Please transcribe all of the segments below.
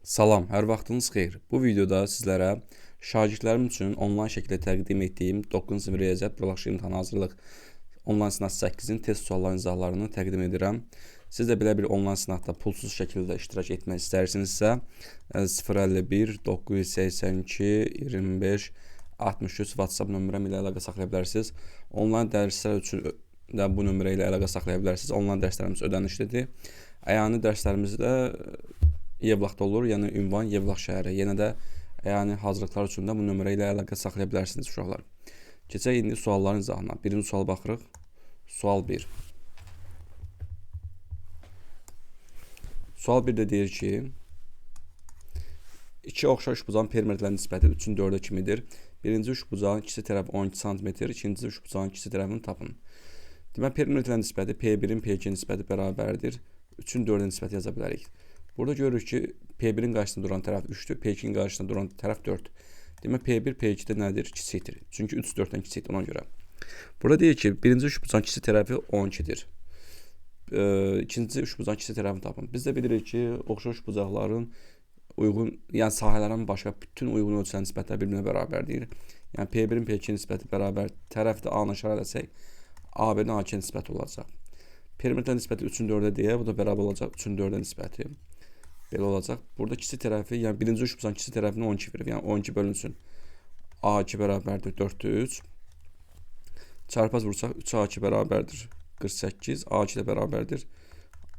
Salam, hər vaxtınız xeyir. Bu videoda sizlərə şagirdlərim üçün onlayn şəkildə təqdim etdiyim 9-cu sinif riyaziyyat birləşik imtahan hazırlıq onlayn sınaq 8-in test suallarının izahlarını təqdim edirəm. Siz də belə bir onlayn sınaqda pulsuz şəkildə iştirak etmək istərsinizsə 051 982 25 63 WhatsApp nömrəm ilə əlaqə saxlaya bilərsiniz. Onlayn dərslər üçün də bu nömrə ilə əlaqə saxlaya bilərsiniz. Onlayn dərslərimiz ödənişlidir. Əyani dərslərimizdə Yevlaxda olur, yəni ünvan Yevlax şəhəri. Yenə də yəni hazırlıqlar üçün də bu nömrə ilə əlaqə saxlaya bilərsiniz uşaqlar. Keçək indi sualların izahına. Birinci suala baxırıq. Sual 1. Sual 1-də deyir ki, iki oxşar üçbucağın perimetrlərin nisbəti 3-ün 4-ə kimidir. Birinci üçbucağın ikisi tərəfi 12 cm, ikinci üçbucağın ikisi tərəfini tapın. Demək, perimetrlərin nisbəti P1-in P2-in nisbəti bərabərdir. 3-ün 4-ə nisbəti yaza bilərik. Burada görürük ki, P1-in qarşısında duran tərəf 3-dür, P2-in qarşısında duran tərəf 4. Demək, P1 P2-də nədir? Kiçikdir. Çünki 3 4-dən kiçikdir ona görə. Burada deyir ki, birinci üçbucağın ikisi tərəfi 12-dir. İkinci üçbucağın ikisi tərəfini tapın. Biz də bilirik ki, oxşar üçbucaqların uyğun, yəni sahələrin başqa bütün uyğun ölçülərin nisbətləri bir-birinə bərabərdir. Yəni P1-in P2-in nisbəti bərabər, tərəfi də A-na işarə etsək, AB-nin A2-yə nisbəti olacaq. Perimetrlərin nisbəti 3-ün 4-ə deyə, bu da bərabər olacaq 3-ün 4-ə nisbəti. Belə olacaq. Burada ikisi tərəfi, yəni birinci üçbucağın ikisi tərəfini 12 verir. Yəni 12 bölünsün. A2 bərabərdir 4-3. Çarpaz vursaq 3A2 bərabərdir 48. A2 də bərabərdir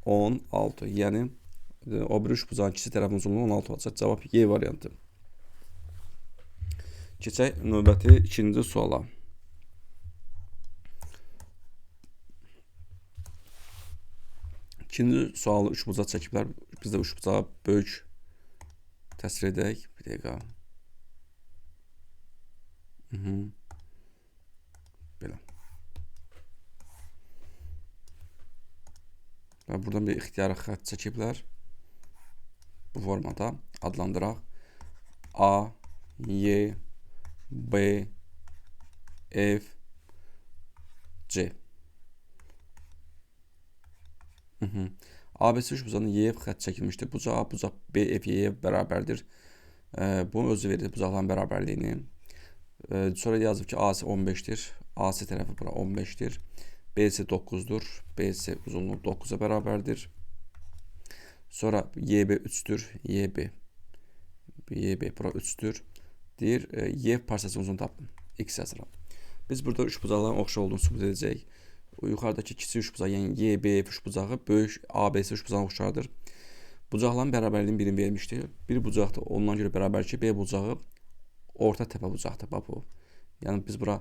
16. Yəni o bir üçbucağın ikisi tərəfinin uzunluğu 16 olacaq. Cavab Y variantı. Keçək növbəti ikinci suala. İkinci sualı üçbucaq çəkiblər. Biz də üçbucağı böyük təsvir edək. Bir dəqiqə. Belə. Və buradan bir ixtiyari xətt çəkiblər. Bu formada adlandıraq. A, Y, B, F, C. ABC üçbucağının YF xətt çəkilmişdir. Bucaq BF YF bərabərdir. Bunu özü verir bucaqların bərabərliyini. Sonra yazıb ki, AC 15-dir. AC tərəfi bura 15-dir. BC 9-dur. BC uzunluğu 9-a bərabərdir. Sonra YB 3-dür. YB bura 3-dür. Deyir, YF parçasının uzunluğunu tapın. X yazıram. Biz burada üçbucaqların oxşar olduğunu sübut edəcəyik. Yuxarıdakı kiçik üçbucaq, yəni YBF üçbucağı böyük ABC üçbucağına oxşardır. Bucaqların bərabərliyinin birini vermişdir. Bir bucaq da ondan görə bərabər ki, B bucağı orta təpə bucaqdır. Bu. Yəni biz bura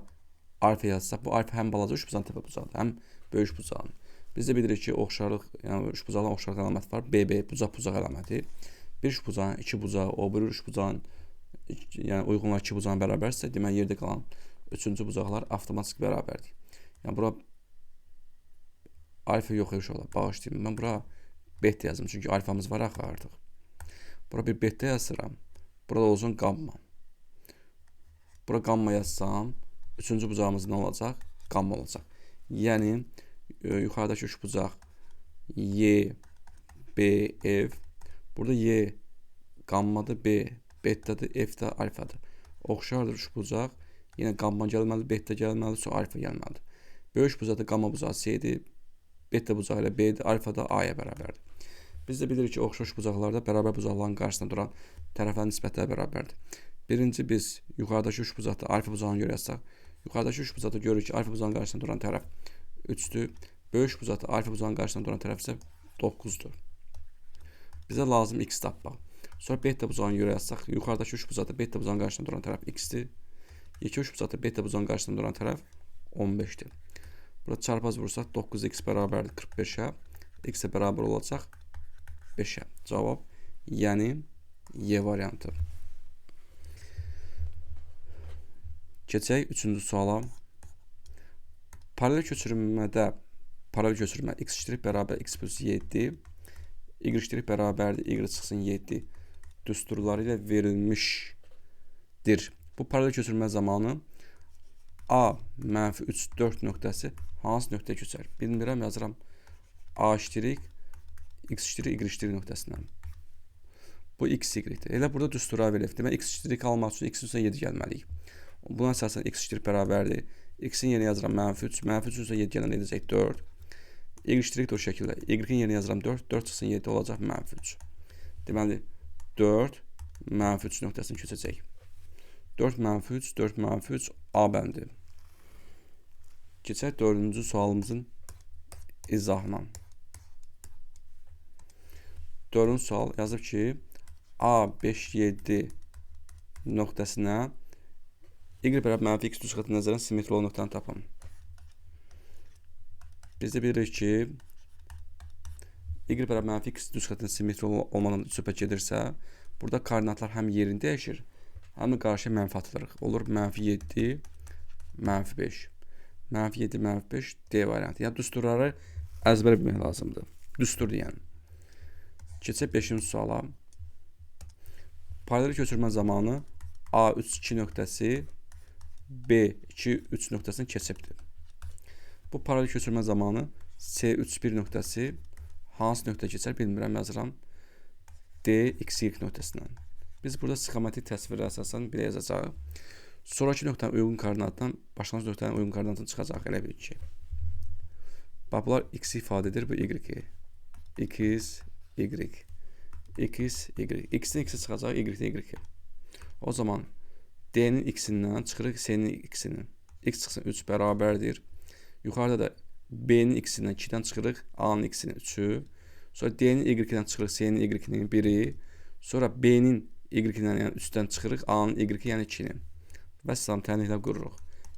alfa yazsaq, bu alfa həm balaca üçbucağın təpə bucağıdır, həm böyük bucağın. Biz də bilirik ki, oxşarlıq, yəni üçbucaqların oxşarlıq əlaməti var. BB bucaq əlaməti. Bir üçbucağın, iki bucağı, o bir üçbucağın, yəni uyğunlar iki bucağın bərabərsə, demək yerdə qalan üçüncü bucaqlar avtomatik bərabərdir. Yəni bura alfa yox uşaqlar, bağışlayın. Mən bura beta yazım, çünki alfamız var axı artıq. Bura bir beta yazıram. Burada olsun gamma. Bura gamma yazsam, üçüncü bucağımız nə olacaq? Gamma olacaq. Yəni, yuxarıdakı üçbucaq Y, B, F. Burada Y gammadır, B, betadır, F də alfadır. Oxşardır üçbucaq. Yenə gamma gəlməlidir, beta gəlməlidir, sonra alfa gəlməlidir. Böyük bucaqda gamma bucağı C-dir. Beta bucağı ilə B'dir, alfa da A-ya bərabərdir. Biz də bilirik ki, oxşar bucaqlarda bərabər bucaqların qarşısında duran tərəflərin nisbətləri bərabərdir. Birinci biz yuxarıdakı üçbucaqda alfa bucağını görə yazsaq, yuxarıdakı üçbucaqda görürük ki, alfa bucağının qarşısında duran tərəf 3-dür. Böyük bucaqda alfa bucağının qarşısında duran tərəf isə 9-dur. Bizə lazım X tapmaq. Sonra beta bucağını görə yazsaq, yuxarıdakı üçbucaqda beta bucağının qarşısında duran tərəf X-dir. İki üçbucaqda beta bucağının qarşısında duran tərəf 15-dir. Burada çarpaz vursaq 9x bərabərdir 45-ə. X-ə bərabər olacaq 5-ə. Cavab, yəni Y variantı. Keçək üçüncü suala. Paralel köçürmə x ştirik bərabər x plus 7, y ştirik bərabərdir y çıxsın 7 düsturları ilə verilmişdir. Bu paralel köçürmə zamanı A -3 4 nöqtəsi hansı nöqtəyə köçər? Bilmirəm, yazıram A ştirik, x ştirik, y ştirik nöqtəsindən. Bu x, y-dir. Elə burada düstura verib. Demək, x-y almaq üçün x-in üstünə 7 gəlməliyik. Buna əsasən x-y bərabərdir. X-in yerinə yazıram -3. -3 üstünə 7 gələn edəcək 4. Y-dir o şəkildə. Y-in yerinə yazıram 4. 4 çıxsın 7 olacaq -3. Deməli, 4 -3 nöqtəsini keçəcək. 4 -3, 4 -3 A bəndi. Keçək 4-cü sualımızın izahına. 4-cü sual yazıb ki, A5, 7 nöqtəsinə y bərabər -x düz xətti nəzərən simmetri olan nöqtəni tapın. Biz də bilirik ki, y bərabər -x düz xəttin simmetri olmadan söhbət gedirsə, burada koordinatlar həm yerini dəyişir, həm də qarşıya mənfi atılırıq. Olur -7, -5. -7, -5 D variantı. Yəni, düsturları əzbər bilmək lazımdır. Düstur deyən. Keçək 5-ci suala. Paralel köçürmə zamanı A3-2 nöqtəsi B2-3 nöqtəsini keçibdir. Bu paralel köçürmə zamanı C3-1 nöqtəsi hansı nöqtə keçər bilmirəm, yazıram D-XY nöqtəsindən. Biz burada sxematik təsvirə əsasən belə yazacaq. Sonraki nöqtənin uyğun koordinatdan başlanğıc nöqtənin uyğun koordinatını çıxacaq. Elə bil ki. Bax, bunlar x ifadə edir, bu y. X, y. X, y. X-in x-i çıxacaq, y-in y. O zaman D-nin x-indən çıxırıq C-nin x-inin. X çıxsın 3 bərabərdir. Yuxarıda da B-nin x-indən 2-dən çıxırıq A-nın x-inin 3-ü. Sonra D-nin y-dən çıxırıq C-nin y-nin 1-i. Sonra B-nin y-dən, yəni 3-dən çıxırıq A-nın y, yəni 2-nin. Və salam tənliklə qururuq.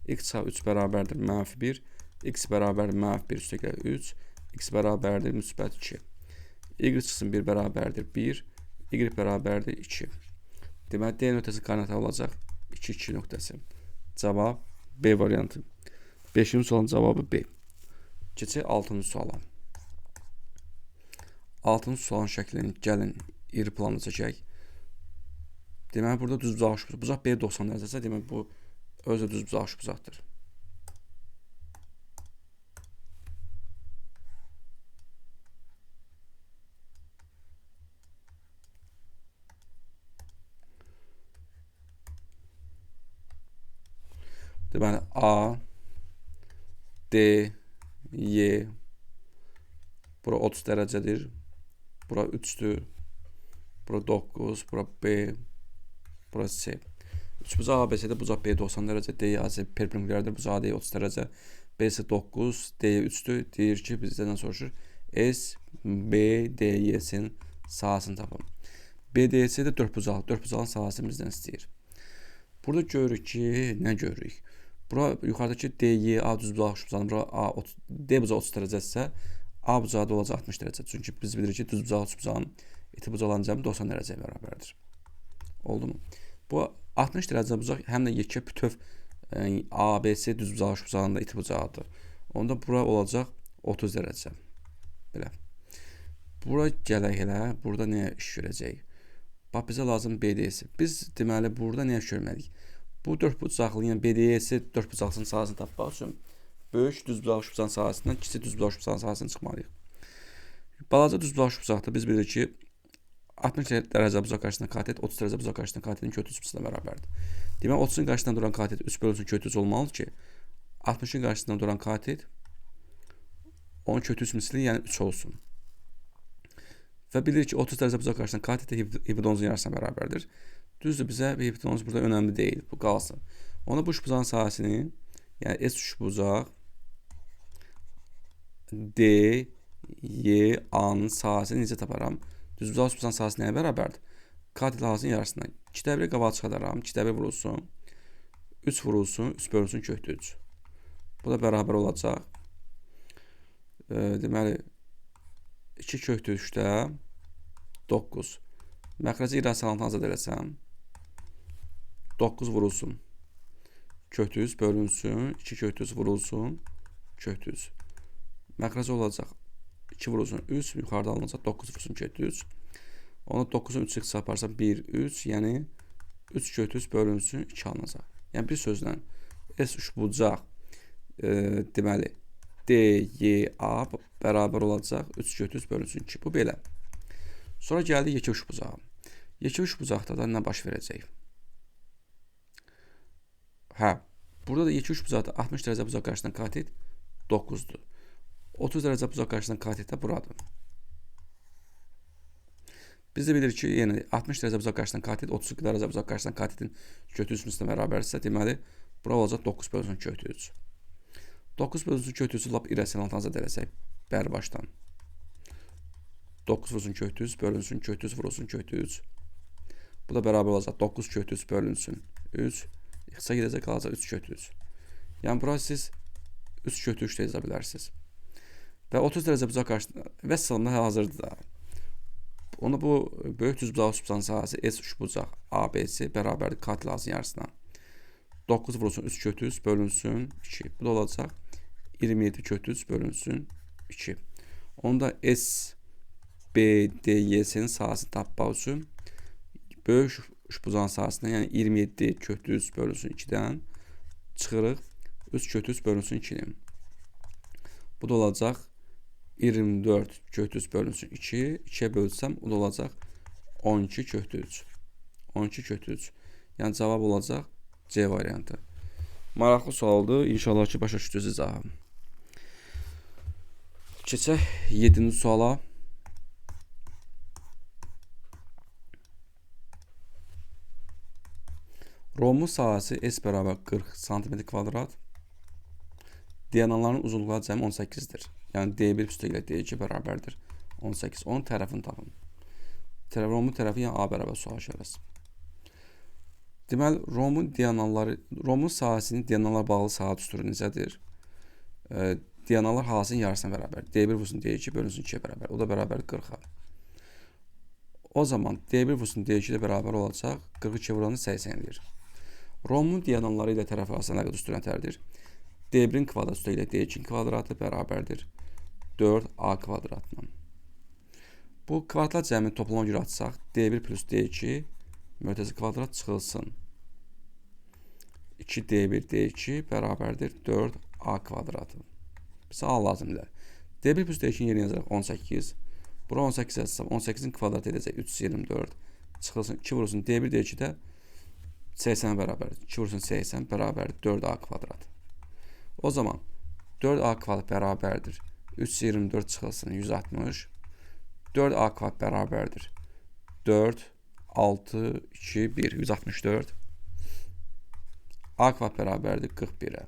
X çıxar 3 bərabərdir -1. X bərabərdir -1 üstəgəl 3. X bərabərdir müsbət 2. Y çıxsın 1 bərabərdir 1. Y bərabərdir 2. Deməli, D nöqtəsi koordinatı olacaq 2, 2 nöqtəsi. Cavab B variantı. 5-ci sualın cavabı B. Keçək 6-cı suala. 6-cı sualın şəklini gəlin iri planda çəkək. Deməli, burada düz bucaq. Bucaq B 90 dərəcəsə, demək bu özü düz bucaqdır. Deməli, A, D, Y, bura 30 dərəcədir, bura 3-dür, bura 9, bura B, bura C. 3 bucaq ABC-də bucaq B 90 dərəcə, D, AC perpendikulярdır, bucaq D 30 dərəcə, B ise 9, D 3'tü. Deyir ki, bizdən soruşur. S, B, D, Y'sin sahasını tapın. BDS'de 4 bucaq. 4 bucağın sahasını bizdən istəyir. Burada görürük ki, nə görürük? Bura yuxarıdakı DYA düz bucaq bucağın, bura D bucağı 30 dərəcədirsə, A bucağı da olacaq 60 dərəcə. Çünki biz bilirik ki, düz bucaq bucağın iti bucaqların cəmi 90 dərəcəyə bərabərdir. Oldu mu? Bu 60 dərəcə bucaq həm də yekə bütöv ABC düz bucaq bucağında iti bucağıdır. Onda bura olacaq 30 dərəcə. Belə. Bura gələk elə, burada nəyə iş görəcək? Bax, bizə lazım BDS. Biz deməli burada nəyə iş görməliyik? Bu 4 bucaqlı, yəni BDS 4 bucaqlının sahasını tapmaq üçün böyük düz bucaq bucağın sahasından kiçik düz bucaq bucağın sahasını çıxmalıyıq. Balaca düz bucaq bucaqda biz bilirik ki 60 dərəcə bucaq qarşısında katet, 30 dərəcə bucaq qarşısında katetin kötü üstündə bərabərdir. Demək 30-un qarşısında duran katet 3 bölünsün kötü olmalıdır ki 60-ın qarşısında duran katet onun kötü misli, yəni 3 olsun. Və bilirik ki 30 dərəcə bucaq qarşısında katet hipotenuzun yarısına bərabərdir. Düzdür, bizə hipotenuz burada önəmli deyil. Bu qalsın. Ona bu üç bucağın sahəsini, yəni S3 bucaq D, Y, A'nın sahəsini necə taparam? Düz bucaq bucağın sahəsi nəyə bərabərdir? Katet sahəsinin yarısına. 2 dəbiri qabağa çıxadaram. 2 dəbir vurulsun. 3 vurulsun. 3 bölünsün kökdə 3. Bu da bərabər olacaq. Deməli 2 kökdə 3-də 9. Məxrəci irrasionalını azad eləsəm 9 vurulsun. Kökdə 3 bölünsün. 2 kökdə 3 vurulsun. Kökdə 3. Məxrəci olacaq. 2 vurulsun 3. Yuxarıda alınacaq. 9 vurulsun kökdə 3. Onu 9'un 3'ü çarparsam 1, 3. Yəni 3 kökdə 3 bölünsün 2 alınacaq. Yəni bir sözlə S3 bucaq deməli D, Y, A bərabər olacaq 3 kökdə 3 bölünsün 2. Bu belə. Sonra gəldi yekə üç bucağı. Yekə üçbucaqda da nə baş verəcək? Hə, burada da yekə üçbucaqda 60 dərəcə bucaq qarşısından katet 9-dur. 30 dərəcə bucaq qarşısından katet də buradır. Biz də bilirik ki, yəni 60 dərəcə bucaq qarşısından katet 32 dərəcə bucaq qarşısından katetin götürücüsünə bərabərsə, deməli bura olacaq 9 bölünsün götürücü. 9 bölünsün götürücü lap irrasional tanzad eləsək, bəri başdan. 9 vurulsun götürücü bölünsün götürücü vurulsun götürücü. Bu da bərabər olacaq 9 götürücü bölünsün 3. İxtisar gedəcək qalacaq 3 götürücü. Yəni bura siz 3 götürücü də yaza bilərsiniz. Və 30 dərəcə bucaq qarşısında və salonda hazırdır da. Onu bu böyük düzbucaq üçbucağın sahəsi S üçbucaq ABC bərabərdir katil ağzının yarısına. 9 vurulsun 3 götürücü bölünsün 2. Bu da olacaq 27 götürücü bölünsün 2. Onda S BDYS'nin sahəsini tapmaq üçün böyük üçbucağın sahəsindən, yəni 27 götürücü bölünsün 2-dən çıxırıq 3 götürücü bölünsün 2-nin. Bu da olacaq 24 götürücü bölünsün 2. 2'ye bölsəm, o da olacaq 12 götürücü. 12 götürücü. Yəni cavab olacaq C variantı. Maraqlı sualdır. İnşallah ki, başa düşdünüz izahı. Keçək 7-ci suala. Romun sahəsi S bərabər 40 cm kvadrat. Diagonalların uzunluqları cəmi 18-dir. Yəni D1 üstəgələ D2 bərabərdir 18. Onun tərəfini tapın. Romun tərəfi yəni A bərabər sual işarəsi. Deməli, Romun sahəsinin diagonallar bağlı sahə düsturu necədir? Diagonallar hasının yarısına bərabər. D1 vurulsun D2 bölünsün 2-yə bərabər. O da bərabər 40-a. O zaman D1 vurulsun D2 də bərabər olacaq 42 vuranı 80 edir. Romun diagonalları ilə tərəf arasında nə qədər düstur nətərdir? D1-in kvadrat üstə ilə D2-in kvadratı bərabərdir 4A kvadratla. Bu kvadratlar cəmini toplama görə atsaq, D1 plus D2 mötərizə kvadrat çıxılsın. 2D1 D2 bərabərdir 4A kvadratı. Bizə A lazımdır. D1 plus D2-in yerinə yazaraq 18. Bura 18 yazsam, 18-in kvadratı edəcək 324. Çıxılsın 2 vurulsun D1 D2 də 80 bərabərdir. 2 vurulsun 80 bərabərdir 4A kvadratı. O zaman 4A kvadrat bərabərdir 324 çıxılsın 160. 4A kvadrat bərabərdir 4, 6, 2, 1, 164. A kvadrat bərabərdir 41-ə.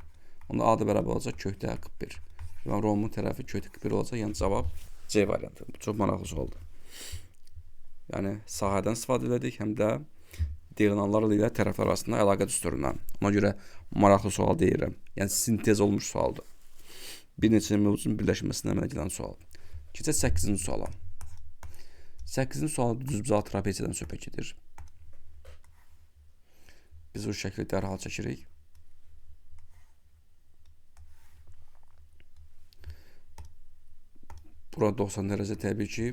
Onda A da bərabər olacaq kökdə 41. Yəni Romun tərəfi kökdə 41 olacaq. Yəni cavab C variantı. Bu çox maraqlı oldu. Yəni sahədən istifadə edirik, həm də diagonallar ilə tərəflər arasında əlaqə düsturundan. Ona görə maraqlı sual deyirəm. Yəni sintez olmuş sualdır. Bir neçə mövzunun birləşməsindən əmələ gələn sual. Keçək 8-ci suala. 8-ci sualda düzbucaq trapesiyadan söhbət gedir. Biz bu şəkli dərhal çəkirik. Bura 90 dərəcə təbii ki.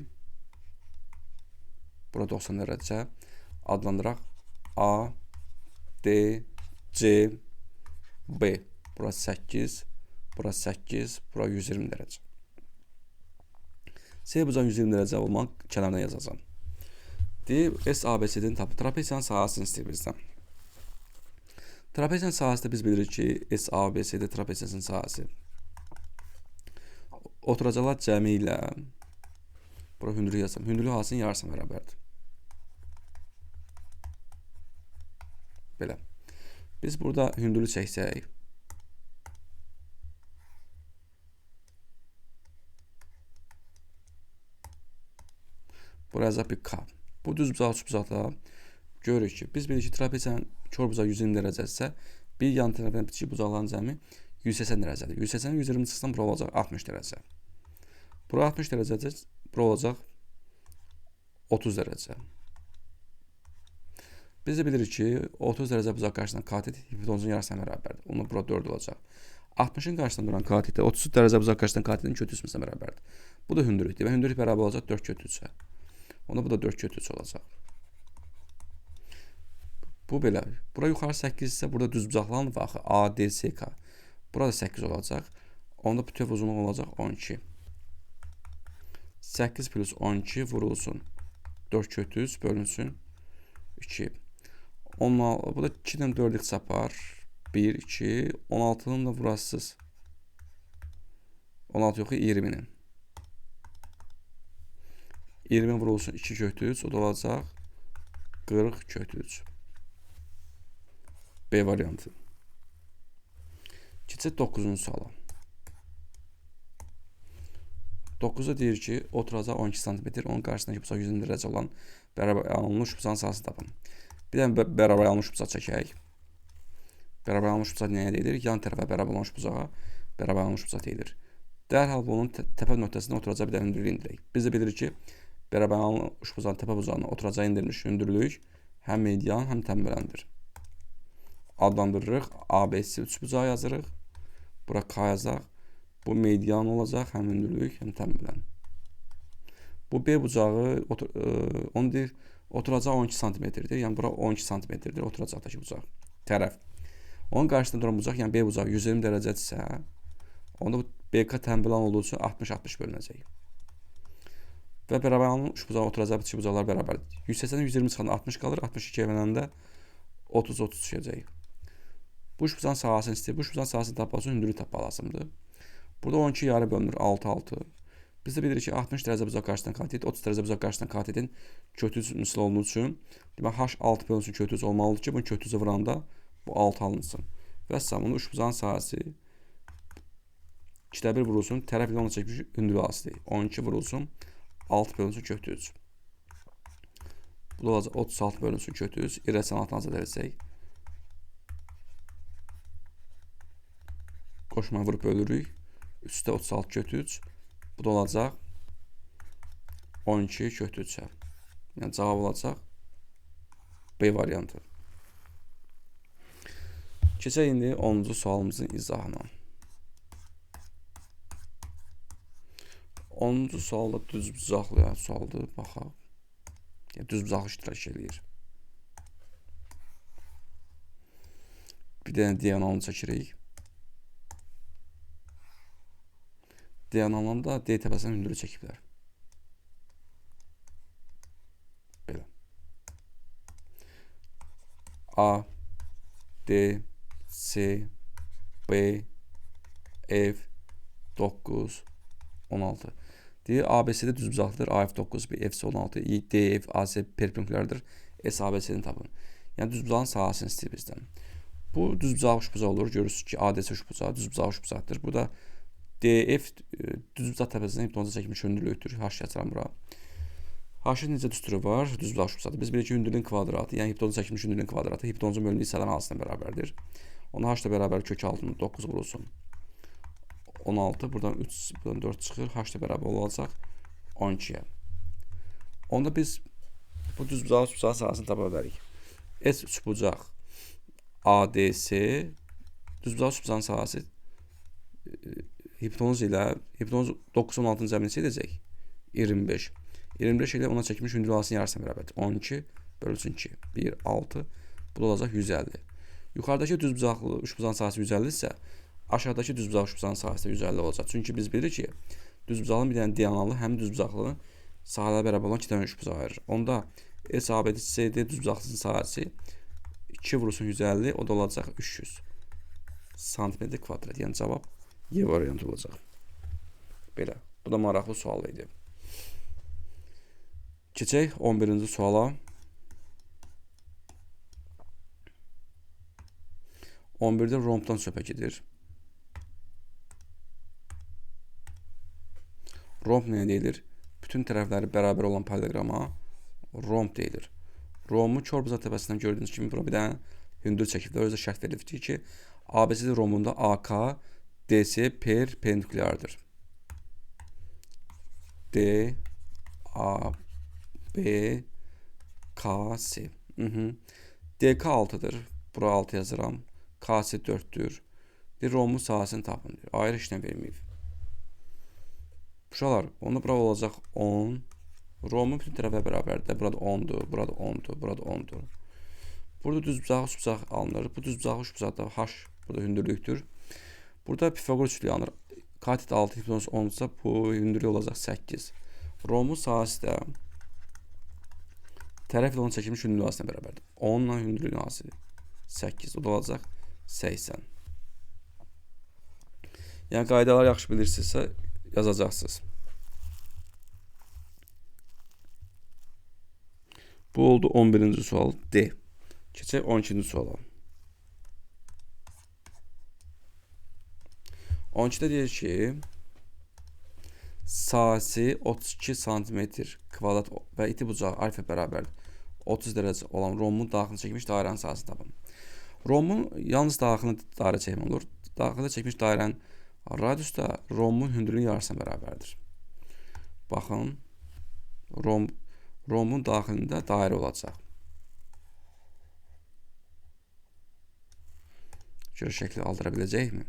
Bura 90 dərəcə adlandıraq. A, D, C, B. Bura 8, bura 8, bura 120 dərəcə. C bucağı 120 dərəcə olmaq kənarına yazacağım. D, S, A, B, C-dən tapı. Trapesiyanın sahəsini istəyir bizdən. Trapesiyanın sahəsində biz bilirik ki, S, A, B, C-də trapesiyanın sahəsi. Oturacaqlar cəmi ilə bura hündürlük yazsam. Hündürlük hasının yarısına bərabərdir. Belə. Biz burada hündürlük çəksək. Buraya yazaq bir K. Bu düz bucaq, üç bucaqda görürük ki, biz bilirik ki, trapesiyanın kör bucağı 120 dərəcədirsə, bir yan tərəfindən bitişik bucaqların cəmi 180 dərəcədir. 180-in 120 çıxsam, bura olacaq 60 dərəcə. Bura 60 dərəcədir, bura olacaq 30 dərəcə. Biz də bilirik ki, 30 dərəcə bucaq qarşısından katet hipotenuzun yarısına bərabərdir. Onun bura 4 olacaq. 60-ın qarşısında duran katetdə 30 dərəcə bucaq qarşısından katetin götürücüsünə bərabərdir. Bu da hündürlükdür və hündürlük bərabər olacaq 4 götürücüyə. Onda bu da 4 götürücü olacaq. Bu belə. Bura yuxarı 8 isə burada düz bucaqların vaxtı A, D, C, K. Burada 8 olacaq. Onda bütöv uzunluq olacaq 12. 8 plus 12 vurulsun. 4 götürücü bölünsün 2. 16, bu da 2-dən 4 x çapar. 1, 2. 16'nın da vurasız. 16 yox, 20'nin. 20 vurulsun 2 kökü 3. O da olacaq 40 kökü 3. B variantı. Keçək 9-cu suala. 9'da deyir ki, oturacaq 12 cm, onun qarşısındakı bucaq 120 dərəcə olan bərabər alınmış bucağın sahəsini tapın. Bir dənə bərabər alınmış bucaq çəkək. Bərabər alınmış bucaq nəyə deyilir? Yan tərəfə bərabər alınmış bucağa bərabər alınmış bucaq deyilir. Dərhal bunun təpə nöqtəsində oturacaq bir dənə hündürlük indirək. Biz də bilirik ki, bərabər alınmış bucağın təpə bucağına oturacaq indirmiş hündürlük həm median, həm tənbələndir. Adlandırırıq. ABC üçbucağı yazırıq. Bura K yazaq. Bu median olacaq, həm hündürlük, həm tənbələn. Bu B bucağı onu deyir, oturacaq 12 cm-dir. Yəni bura 12 cm-dir oturacaqdakı bucaq. Tərəf. Onun qarşısında duran bucaq, yəni B bucağı 120 dərəcədirsə, onda bu BK tənbələn olduğu üçün 60-60 bölünəcək. Və bərabər alınmış bucağa oturacaq iki bucaqlar bərabərdir. 180-dən 120 çıxanda 60 qalır, 62 bölənəndə 30-30 düşəcək. Bu üç bucağın sahəsini istəyir. Bu üç bucağın sahəsini tapmaq üçün hündürlük tapmaq lazımdır. Burada 12 yarı bölünür 6-6. Biz də bilirik ki 60 dərəcə bucaq qarşısından katet, 30 dərəcə bucaq qarşısından katetin kötüz misal olduğu üçün demək H6 bölünsün kötüz olmalıdır ki, bunu kötüzə vuranda bu 6 alınsın. Və bunun üç bucağın sahəsi 2-də 1 vurulsun, tərəf ilə onu çəkmiş hündürlük asıdır. 12 vurulsun, 6 bölünsün kötüz. Bu da olacaq 36 bölünsün kötüz. İrrasional azad edəcək. Qoşma vurub bölürük. 3-də 36 kötüz. Bu da olacaq 12 kötüz. Yəni cavab olacaq B variantı. Keçək indi 10-cu sualımızın izahına. 10-cu sualda düz bucaqlı sualdır. Baxaq. Yəni düz bucaqlı iştirak edir. Bir dənə diagonalını çəkirik. Diagonalında D təpəsindən hündürlük çəkiblər. Belə. A, D, C, B, F, 9, 16. Deyir, ABC'də düz bucaqlıdır. AF 9, B, F 16, D, F, AC perpendikulardır. S, ABC'ni tapın. Yəni düz bucağın sahəsini istəyir bizdən. Bu düz bucaq üçbucağı olur. Görürsünüz ki, ADC üçbucağı düz bucaq üçbucaqdır. Bu da DF düz bucaq təpəsindən hipotenuza çəkmiş hündürlükdür. H yazıram bura. H-ın necə düsturu var? Düz bucaq üçbucaqdır. Biz bilirik ki, hündürlüyün kvadratı, yəni hipotenuza çəkmiş hündürlüyün kvadratı hipotenuzun bölündüyü hissələrin hansına bərabərdir? Ona H da bərabər kök altında 9 vurulsun. 16, buradan 3, buradan 4 çıxır. H da bərabər olacaq 12-yə. Onda biz bu düz bucaq üçbucaq sahəsini tapa bilərik. S üçbucaq ADC düz bucaq üçbucağın sahəsi hipotenuz ilə hipotenuz 9-16-nın cəmini edəcək 25. 25 ilə ona çəkmiş hündürlük arasının yarısına bərabərdir. 12 bölünsün 2. 1, 6. Bu da olacaq 150. Yuxarıdakı düz bucaqlı üçbucağın sahəsi 150 isə aşağıdakı düz bucaq üçbucağın sahəsi 150 olacaq. Çünki biz bilirik ki, düz bucağın bir dənə diagonalı həm düz bucaqlı sahələrə bərabər olan 2 dənə üçbucaq ayırır. Onda SABCD düz bucaqlısının sahəsi 2 vurulsun 150, o da olacaq 300 santimetr kvadrat. Yəni cavab Y variantı olacaq. Belə. Bu da maraqlı sual idi. Keçək 11-ci suala. 11-də rombdan söhbət gedir. Romb nə deyilir? Bütün tərəfləri bərabər olan paralleloqrama romb deyilir. Rombu körbucaq təpəsindən gördüyünüz kimi bura bir dənə hündürlük çəkiblər. Özü də şərt verilibdir ki, ABCD rombunda AK DC perpendikulardır. D A B K C. DK 6'dır. Bura 6 yazıram. KC 4'dür. Bir rombun sahəsini tapın diyor. Ayrı işlə verməyib. Uşaqlar, onda bura olacaq 10. Rombun bütün tərəfə bərabərdir. Burada 10'dur, burada 10'dur, burada 10'dur. Burada düz bucaq, üç bucaq alınır. Bu düz bucaq, üç bucaqda H burada hündürlükdür. Burada Pifagor üçlüyü alınır. Katet 6, hipotenuz 10'sa bu hündürlük olacaq 8. Rombun sahəsi də Tərəf ilə onun çəkilmiş hündürlük arasına bərabərdir. 10 ilə hündürlüyün arası 8. O da olacaq 80. Yəni qaydaları yaxşı bilirsinizsə yazacaqsınız. Bu oldu 11-ci sual D. Keçək 12-ci suala. 12-də deyir ki, sahəsi 32 cm kvadrat və iti bucağı alfa bərabərdir 30 dərəcə olan rombun daxilini çəkmiş dairənin sahəsini tapın. Rombun yalnız daxilini dairə çəkmə olur. Daxildə çəkmiş dairənin radiusu da rombun hündürlüyün yarısına bərabərdir. Baxın, rombun daxilində dairə olacaq. Görə şəkli aldıra biləcəkmi?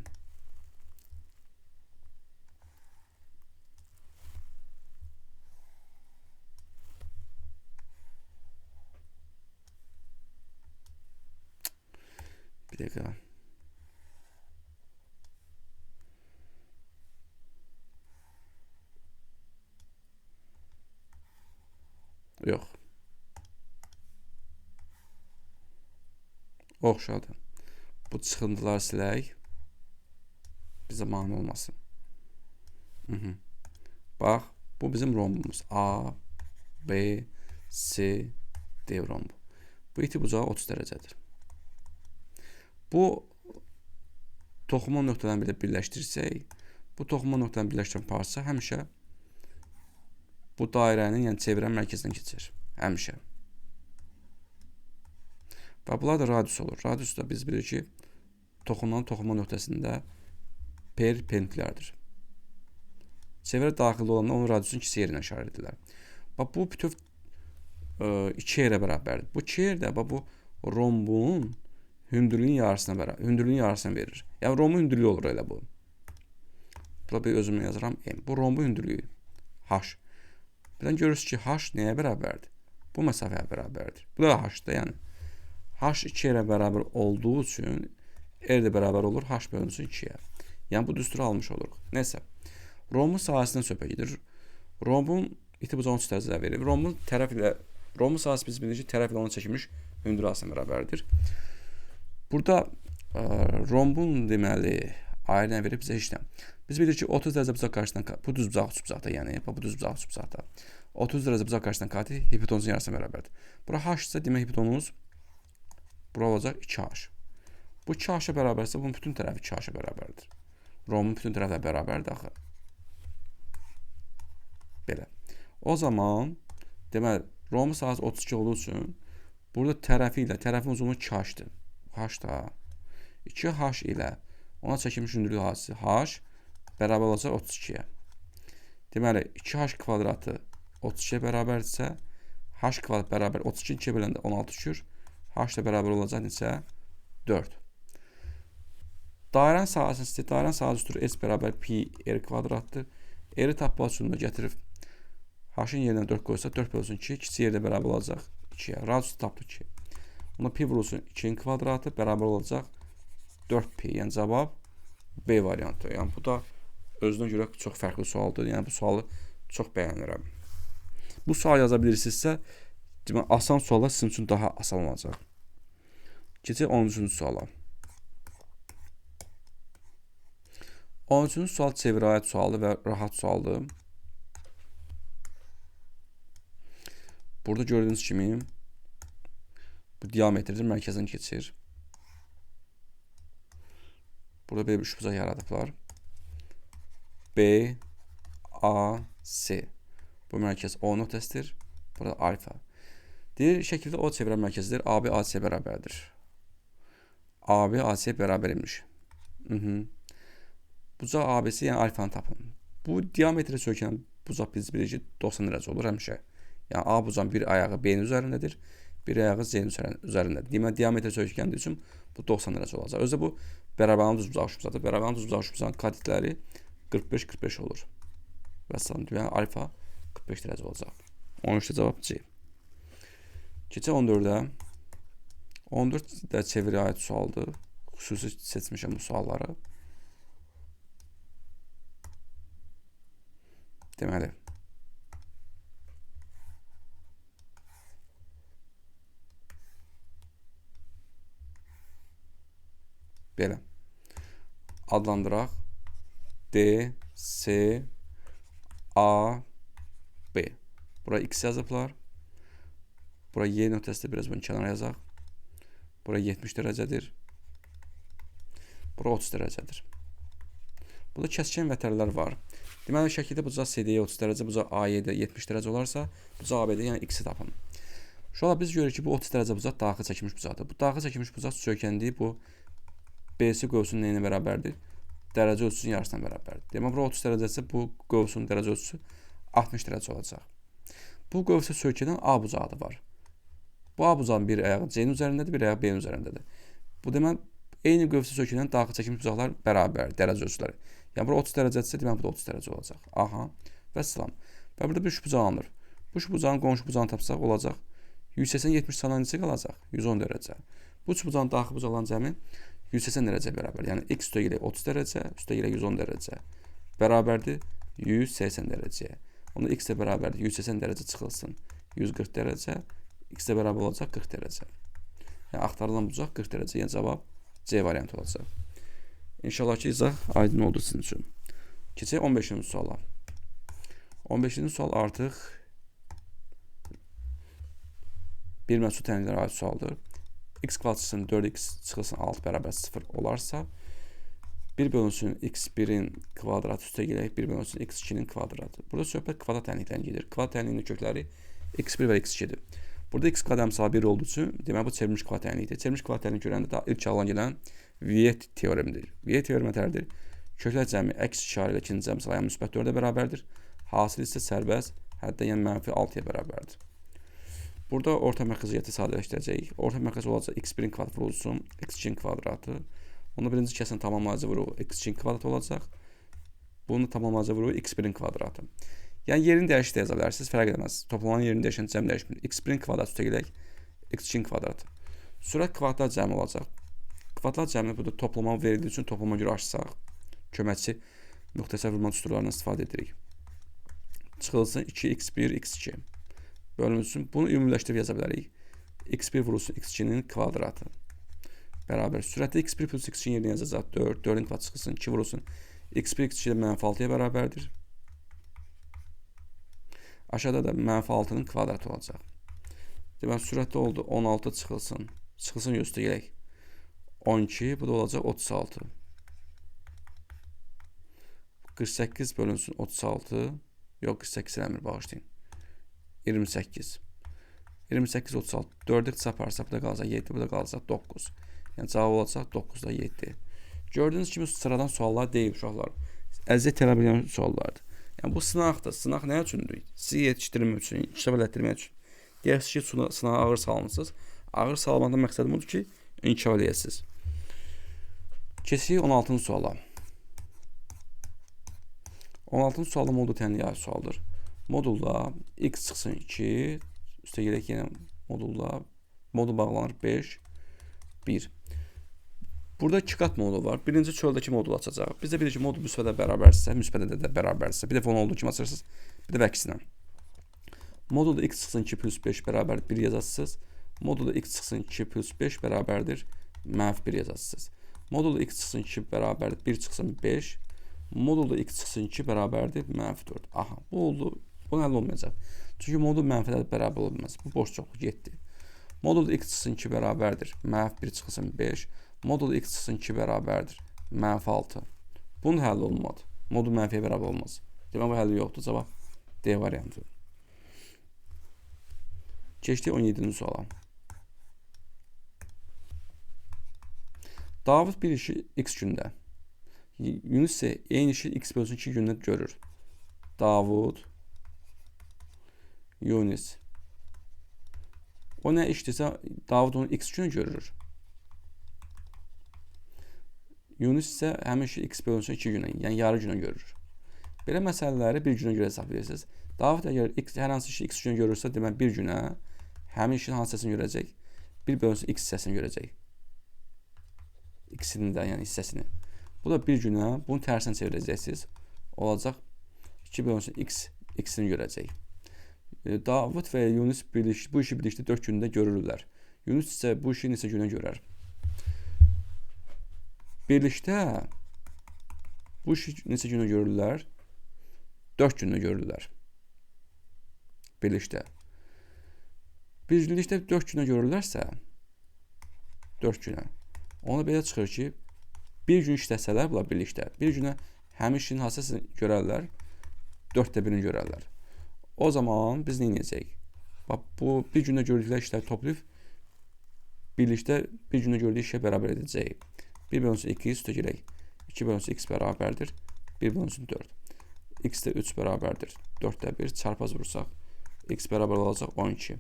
Bir dəqiqə. Yox. Oxşadı. Bu çıxıntılar silək. Bizə mane olmasın. Bax, bu bizim rombumuz. A, B, C, D rombu. Bu iti bucağı 30 dərəcədir. Bu toxunma nöqtələrini belə birləşdirsək, bu toxunma nöqtələrini birləşdirən parça həmişə bu dairənin, yəni çevirən mərkəzindən keçir. Həmişə. Və bunlar da radius olur. Radius da biz bilirik ki, toxunma nöqtəsində perpendikulyardır. Çevrə daxildə olanda onun radiusunun 2 yerinə işarə edirlər. Bax, bu bütöv 2 yerə bərabərdir. Bu 2 yer də bu rombun hündürlüyün yarısına verir. Yəni rombun hündürlüyü olur elə bu. Burada bir özümə yazıram M. Bu rombun hündürlüyü H. Birdən görürsünüz ki, H nəyə bərabərdir? Bu məsafəyə bərabərdir. Bu da H-da, yəni H 2 yerə bərabər olduğu üçün R də bərabər olur H bölünsün 2-yə. Yəni bu düsturu almış oluruq. Nəsə, rombun sahəsindən söhbət gedir. Rombun iti bucağı 30 dərəcədə verir. Rombun sahəsi biz bilirik ki, tərəf ilə ona çəkilmiş hündürlük arasına bərabərdir. Burada rombun deməli ayrı nə verir bizə heç nə. Biz bilirik ki, 30 dərəcə bucaq qarşısından bu düz bucaq üçbucaqda, yəni bu düz bucaq üçbucaqda. 30 dərəcə bucaq qarşısından qati hipotenuzun yarısına bərabərdir. Bura H isə demək hipotenuz bura olacaq 2H. Bu 2H-a bərabərsə bunun bütün tərəfi 2H-a bərabərdir. Rombun bütün tərəfləri bərabərdir axı. Belə. O zaman deməli rombun sahəsi 32 olduğu üçün burada tərəfin uzunluğu 2H-dir. H da 2H ilə ona çəkilmiş hündürlük hadisi H bərabər olacaq 32-yə. Deməli 2H kvadratı 32-yə bərabərdirsə H kvadrat bərabər 32 2-yə böləndə 16 düşür. H da bərabər olacaq neçə? 4. Dairənin sahəsi üstü S bərabər pi R kvadratdır. R-i tapmaq üçün də gətirib H-ın yerinə 4 qoysa 4 bölünsün 2, kiçik yerdə bərabər olacaq 2-yə. Radiusu tapdıq 2. Buna pi vurulsun 2-nin kvadratı bərabər olacaq 4pi. Yəni cavab B variantı. Yəni bu da özünə görə çox fərqli sualdır. Yəni bu sualı çox bəyənirəm. Bu sual yaza bilirsinizsə, demək asan suallar sizin üçün daha asan olacaq. Keçək 13-cü suala. 13-cü sual çevirə aid sualdır və rahat sualdır. Burada gördüyünüz kimi bu diametrdir, mərkəzdən keçir. Burada belə bir üçbucaq yaradıblar. B, A, C. Bu mərkəz O nöqtəsidir. Burada alfa. Deyir şəkildə O çevirən mərkəzdir. AB AC bərabərdir. AB AC bərabər imiş. Bucaq ABC yəni alfanı tapın. Bu diametrə söykənən bucaq biz bilirik ki 90 dərəcə olur həmişə. Yəni A bucağın bir ayağı B-nin üzərindədir, bir ayağı Z-nin üzərindədir. Deməli diametrə söykəndiyi üçün bu 90 dərəcə olacaq. Özdə bu bərabərli düz bucaq üçbucaqdır. Bərabərli düz bucaq üçbucağın kaditləri 45-45 olur. Və yəni alfa 45 dərəcə olacaq. 13-də cavab C. Keçək 14-də. 14 də çevirə aid sualdır. Xüsusi seçmişəm bu sualları. Deməli Belə. Adlandıraq. D, C, A, B. Bura x yazıblar. Bura y nöqtəsidir. Biraz bunu kənara yazaq. Bura 70 dərəcədir. Bura 30 dərəcədir. Burada kəskin vətərlər var. Deməli, şəkildə bucaq CD-yə 30 dərəcə, bucaq AY-də 70 dərəcə olarsa, bucaq AB-də yəni x-i tapın. Şurada biz görürük ki, bu 30 dərəcə bucaq daxil çəkilmiş bucaqdır. Bu daxil çəkilmiş bucaq sökəndiyi bu BC qövsünün neyinə bərabərdir? Dərəcə ölçüsünün yarısına bərabərdir. Deməli, bura 30 dərəcəsə bu qövsünün dərəcə ölçüsü 60 dərəcə olacaq. Bu qövsə sökədən A bucağı da var. Bu A bucağın bir ayağı C-nin üzərindədir, bir ayağı B-nin üzərindədir. Bu deməli, eyni qövsə sökədən daxil çəkilmiş bucaqlar bərabər dərəcə ölçüləri. Yəni, bura 30 dərəcədirsə, deməli, bu da 30 dərəcə olacaq. Aha, və salam. Və burada bir bucağı alınır. Bu bucağın qonşu bucağını tapsaq olacaq. 180-70 saniyəsi qalacaq. 110 dərəcə. Bu bucağın daxil bucaqların cəmi 180 dərəcə bərabər. Yəni, x üstə gələk 30 dərəcə, üstə gələk 110 dərəcə. Bərabərdir 180 dərəcəyə. Onda x də bərabərdir 180 dərəcə çıxılsın. 140 dərəcə. X də bərabər olacaq 40 dərəcə. Yəni, axtarılan bucaq 40 dərəcə. Yəni, cavab C variantı olacaq. İnşallah ki, izah aydın oldu sizin üçün. Keçək 15-ci suala. 15-ci sual artıq bir məhdud tənliklərə aid sualdır. X kvadratının 4x çıxılsın 6 bərabər 0 olarsa, 1 bölünsün x1-in kvadratı üstə gələk 1 bölünsün x2-nin kvadratı. Burada söhbət kvadrat tənliklərini gedir. Kvadrat tənliyinin kökləri x1 və x2-dir. Burada x kvadrat əmsalı 1 olduğu üçün, deməli, bu çevrilmiş kvadrat tənlikdir. Çevrilmiş kvadrat tənliyi görəndə daha ilk ağlan gələn Viet teoremidir. Viet teoremi nətərdir? Köklər cəmi əks işarə ilə ikinci əmsalı yəni müsbət 4-ə bərabərdir. Hasil isə sərbəst həddə yəni mənfi 6-ya bərabərdir. Burada orta mərkəziyyəti sadələşdirəcəyik. Orta mərkəz olacaq x1-in kvadrat vurulsun, x2-in kvadratı. Onda birinci kəsin tamamlayıcı vuru x2-in kvadratı olacaq. Bunu tamamlayıcı vuru x1-in kvadratı. Yəni yerini dəyişik də yaza bilərsiniz, fərq etməz. Toplanan yerini dəyişən cəm dəyişmir. x1-in kvadratı üstə gələk x2-in kvadratı. Sürət kvadratlar cəmi olacaq. Kvadratlar cəmini burada toplama verildiyi üçün toplama görə açsaq, köməkçi müxtəsər vurma düsturlarından istifadə edirik. Çıxılsın 2x1, x2. Bölünsün. Bunu ümumiləşdirib yaza bilərik. x1 vurulsun x2-nin kvadratı. Bərabər. Sürətdə x1 plus x2-nin yerinə yazacaq 4. 4-ün kvadratı çıxılsın. 2 vurulsun. x1 x2-də mənfi 6-ya bərabərdir. Aşağıda da mənfi 6-nın kvadratı olacaq. Deməli, sürətdə oldu 16 çıxılsın. Çıxılsın üstə gələk. 12, bu da olacaq 36. 48 bölünsün 36. Yox, 48 eləmir, bağışlayın. 28. 28, 36. 4-ü çaparsa, bu da qalacaq 7, bu da qalacaq 9. Yəni, cavab olacaq 9 da 7. Gördüyünüz kimi sıradan suallar deyil, uşaqlar. Əziyyət tələb edən suallardır. Yəni, bu sınaqdır. Sınaq nə üçündür? Sizi yetişdirmək üçün, inkişaf elətdirmək üçün. Deyərsiniz ki, sınağa ağır salmışsınız. Ağır salmaqda məqsədim odur ki, inkişaf eləyəsiniz. Keçirik 16-cı suala. 16-cı sualda modul tənliyə aid sualdır. Modulda x çıxsın 2, üstə gələk yenə modulda, modul bağlanır 5, 1. Burada 2 qat modul var. Birinci çöldəki modul açacaq. Bizdə bilir ki, modul müsbətə bərabərsə, müsbətə də bərabərsə, bir dəfə onun olduğu kimi açırsınız, bir də əksinə. Modulda x çıxsın 2 plus 5 bərabər 1 yazacaqsınız. Modulda x çıxsın 2 plus 5 bərabərdir, mənfi 1 yazacaqsınız. Modulda x çıxsın 2 bərabərdir, 1 çıxsın 5. Modulda x çıxsın 2 bərabərdir, mənfi 4. Aha, bu oldu. Bu həll olmayacaq. Çünki modul mənfilərlə bərabər olmaz. Bu boş çoxluq getdi. Modulda x çıxsın 2 bərabərdir, mənfi 1 çıxsın 5. Modulda x çıxsın 2 bərabərdir, mənfi 6. Bunun həlli olmadı. Modul mənfiyə bərabər olmaz. Demək, bu həlli yoxdur. Cavab D variantı. Keçdik 17-ci suala. David bir işi x gündə, Yunus isə eyni işi x bölünsün 2 gündə görür. Davud, Yunus. O nə işdirsə, Davud onu x günə görür. Yunus isə həmin işi x bölünsün 2 günə, yəni yarı günə görür. Belə məsələləri bir günə görə hesab edirsiniz. David əgər hər hansı işi x günə görürsə, demək bir günə həmin işin hansı hissəsini görəcək? 1 bölünsün x hissəsini görəcək. İkisinin də, yəni hissəsini. Bu da bir günə, bunu tərsinə çevirəcəksiniz. Olacaq 2 bölünsün x, x-ini görəcək. Davud və Yunus bu işi birlikdə 4 gündə görürlər. Yunus isə bu işi neçə günə görər? Birlikdə bu işi neçə günə görürlər? 4 günə görürlər. Birlikdə. Birlikdə 4 günə görürlərsə, 4 günə. Ona belə çıxır ki, bir gün işləsələr bunlar birlikdə, bir günə həmin işin hansısa görərlər, 4də birini görərlər. O zaman biz nə edəcəyik? Bax, bu bir gündə gördükləri işləri toplayıb birlikdə bir gündə gördüyü işə bərabər edəcəyik. 1 bölünsün 2 üstə girək. 2 bölünsün x bərabərdir. 1 bölünsün 4. X də 3 bərabərdir. 4də 1 çarpaz vursaq, x bərabər olacaq 12.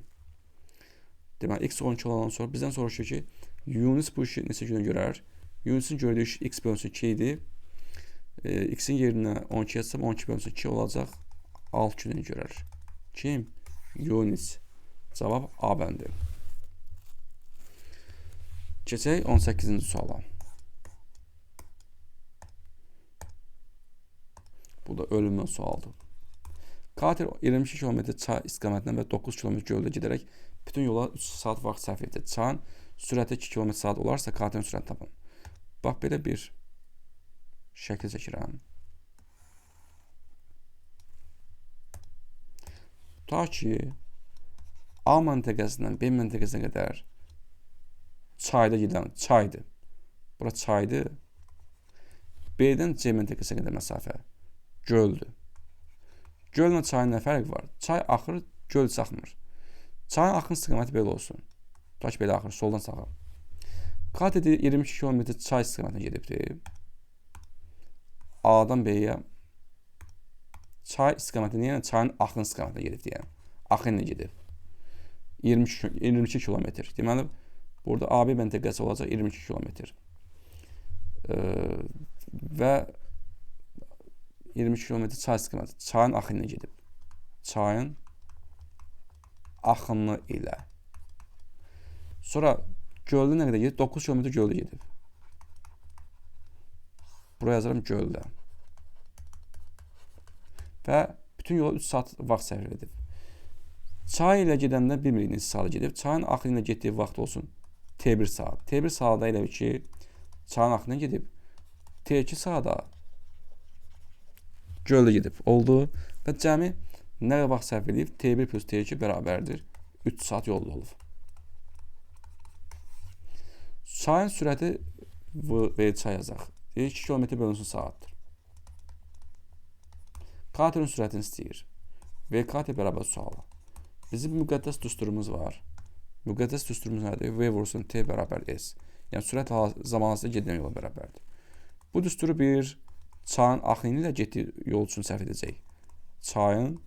Deməli, x 12 olandan sonra bizdən soruşur ki, Yunus bu işi neçə günə görər? Yunus'un gördüyü iş x bölünsün 2 idi. X'in yerinə 12 yazsam 12 bölünsün 2 olacaq. 6 günə görər. Kim? Yunus. Cavab A bəndi. Keçək 18-ci suala. Bu da ölümün sualdır. Kater 22 km çay istiqamətindən və 9 km göldə gedərək bütün yola 3 saat vaxt sərf etdi. Çayın sürəti 2 km saat olarsa katerin sürətini tapın. Bax, belə bir şəkil çəkirəm. Ta ki, A məntəqəsindən B məntəqəsinə qədər çayda gedən çaydır. Bura çaydır. B-dən C məntəqəsinə qədər məsafə göldür. Gölla çayın nə fərqi var? Çay axır, göl çıxmır. Çayın axın istiqaməti belə olsun. Ta ki, belə axır, soldan sağa. Kater 22 km çay istiqamətinə gedibdir. A-dan B-yə çay istiqamətinə, yəni çayın axın istiqamətinə gedibdir. Yəni axınla gedib. 22 km. Deməli, burada AB məntəqəsi olacaq 22 km. Və 22 km çay istiqaməti. Çayın axınına gedib. Çayın axını ilə. Sonra göldə nə qədər gedib? 9 km göldə gedib. Buraya yazıram göldə. Və bütün yola 3 saat vaxt sərf edib. Çay ilə gedəndə bilmirik neçə saat gedib. Çayın axını ilə getdiyi vaxt olsun T1 saat. T1 saata elə ki, çayın axını gedib. T2 saata göldə gedib. Oldu. Və cəmi nə vaxt sərf edib? T1 plus T2 bərabərdir. 3 saat yolda olub. Çayın sürəti V çay yazaq. 2 km bölünsün saatdir. Katerin sürətini istəyir. V kater bərabər suala. Bizim müqəddəs düsturumuz var. Müqəddəs düsturumuz nədir? V vursun T bərabər S. Yəni sürət zamanında gedən yola bərabərdir. Bu düsturu bir çayın axını ilə getdiyi yol üçün sərf edəcək. Çayın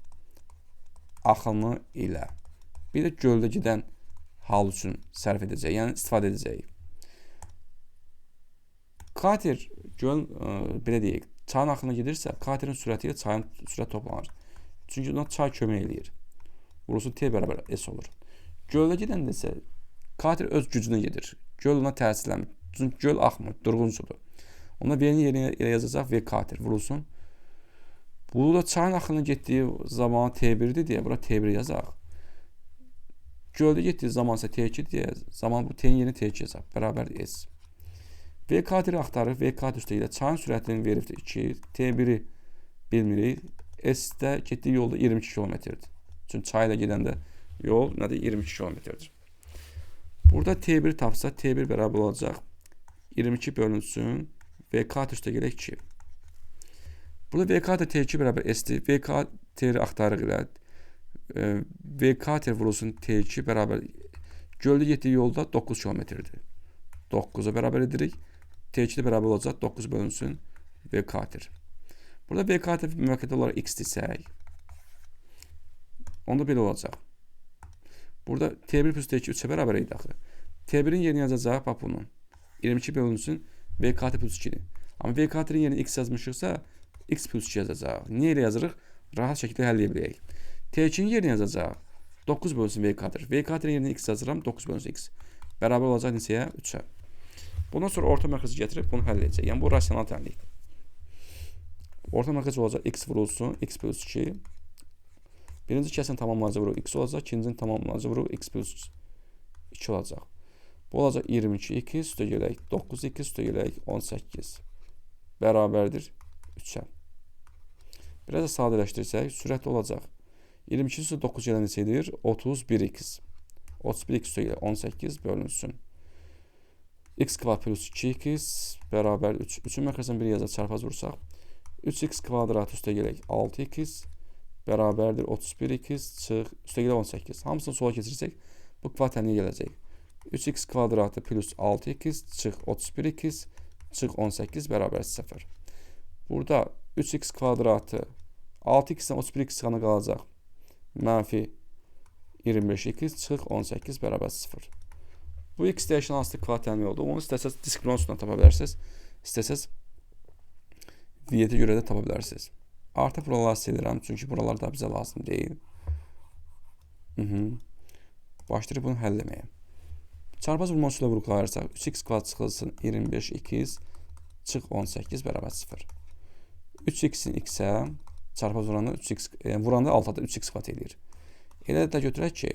axını ilə. Bir də göldə gedən hal üçün sərf edəcək. Yəni istifadə edəcək. Kater göl belə deyək, çayın axını gedirsə, katerin sürəti ilə çayın sürət toplanır. Çünki ona çay kömək eləyir. Vurulsun T bərabər S olur. Göldə gedəndə isə kater öz gücünə gedir. Göl ona təsirlənmir. Çünki göl axmır, durğun sudur. Ona V-nin yerinə yazacaq V kater vurulsun. Bu da çayın axını getdiyi zaman T1'dir deyə bura T1 yazaq. Göldə getdiyi zaman isə T2 deyə zaman bu T-nin yerinə T2 yazaq. Bərabər S. V kateri axtarır. V kater üstə ilə çayın sürətini veribdir 2. T1'i bilmirik. S-də getdiyi yolda 22 km-dir. Çünki çay ilə gedəndə yol nədir? 22 km-dir. Burada T1 tapsa T1 bərabər olacaq. 22 bölünsün. V kater üstə gələk 2. Burada V kater T2 bərabər S-dir. V kateri axtarıq ilə. V kater vurulsun T2 bərabər. Göldə getdiyi yolda 9 km-dir. 9'a bərabər edirik. T2'də bərabər olacaq. 9 bölünsün V kater. Burada V kater müvəqqəti olaraq x desək. Onda belə olacaq. Burada T1 plus T2 3'ə bərabər idi axı. T1'in yerinə yazacaq bax bunun. 22 bölünsün V kater plus 2'dir. Amma V katerin yerinə x yazmışıqsa x plus 2 yazacaq. Niyə elə yazırıq? Rahat şəkildə həll edə biləyik. T2'nin yerinə yazacaq. 9 bölünsün V kater. V katerin yerinə x yazıram. 9 bölünsün x. Bərabər olacaq neçəyə? 3'ə. Bundan sonra orta mərkəzi gətirib bunu həll edəcək. Yəni bu rasional təhlildir. Orta mərkəz olacaq x vurulsun x plus 2. Birinci kəsin tamamlayıcı vuruq x olacaq. İkincinin tamamlayıcı vuruq x plus 2 olacaq. Bu olacaq 22x üstə gələk 9x üstə gələk 18 bərabərdir 3-ə. Biraz da sadələşdirsək, sürət olacaq. 22 üstə 9 gələn neçə edir? 31x. 31x üstə gələk 18 bölünsün. X kvadrat plus 2x bərabər 3. 3-ün məxrəcən bir yazaq çarpaz vursaq. 3x kvadrat üstə gələk 6x bərabərdir 31x çıx üstə gələk 18. Hamısını sola keçirsək bu kvadrat nəyə gələcək? 3x kvadratı plus 6x çıx 31x çıx 18 bərabər 0. Burada 3x kvadratı 6x-dən 31x çıxana qalacaq. Mənfi 25x çıx 18 bərabər 0. Bu x dəyişən hansı kvadrat təmin oldu? Onu istəsəz diskriminant üstündən tapa bilərsiniz. İstəsəz viyyətə görə də tapa bilərsiniz. Artıq buraları silirəm, çünki buralar da bizə lazım deyil. Başlayırıq bunu həll etməyə. Çarpaz vurma üsulə vurğulayırsaq 3x kvadrat çıxılsın 25x çıx 18 bərabər 0. 3x-in x-ə çarpaz vuranda 3x vuranda altıda 3x kvadrat eləyir. Elə də götürək ki,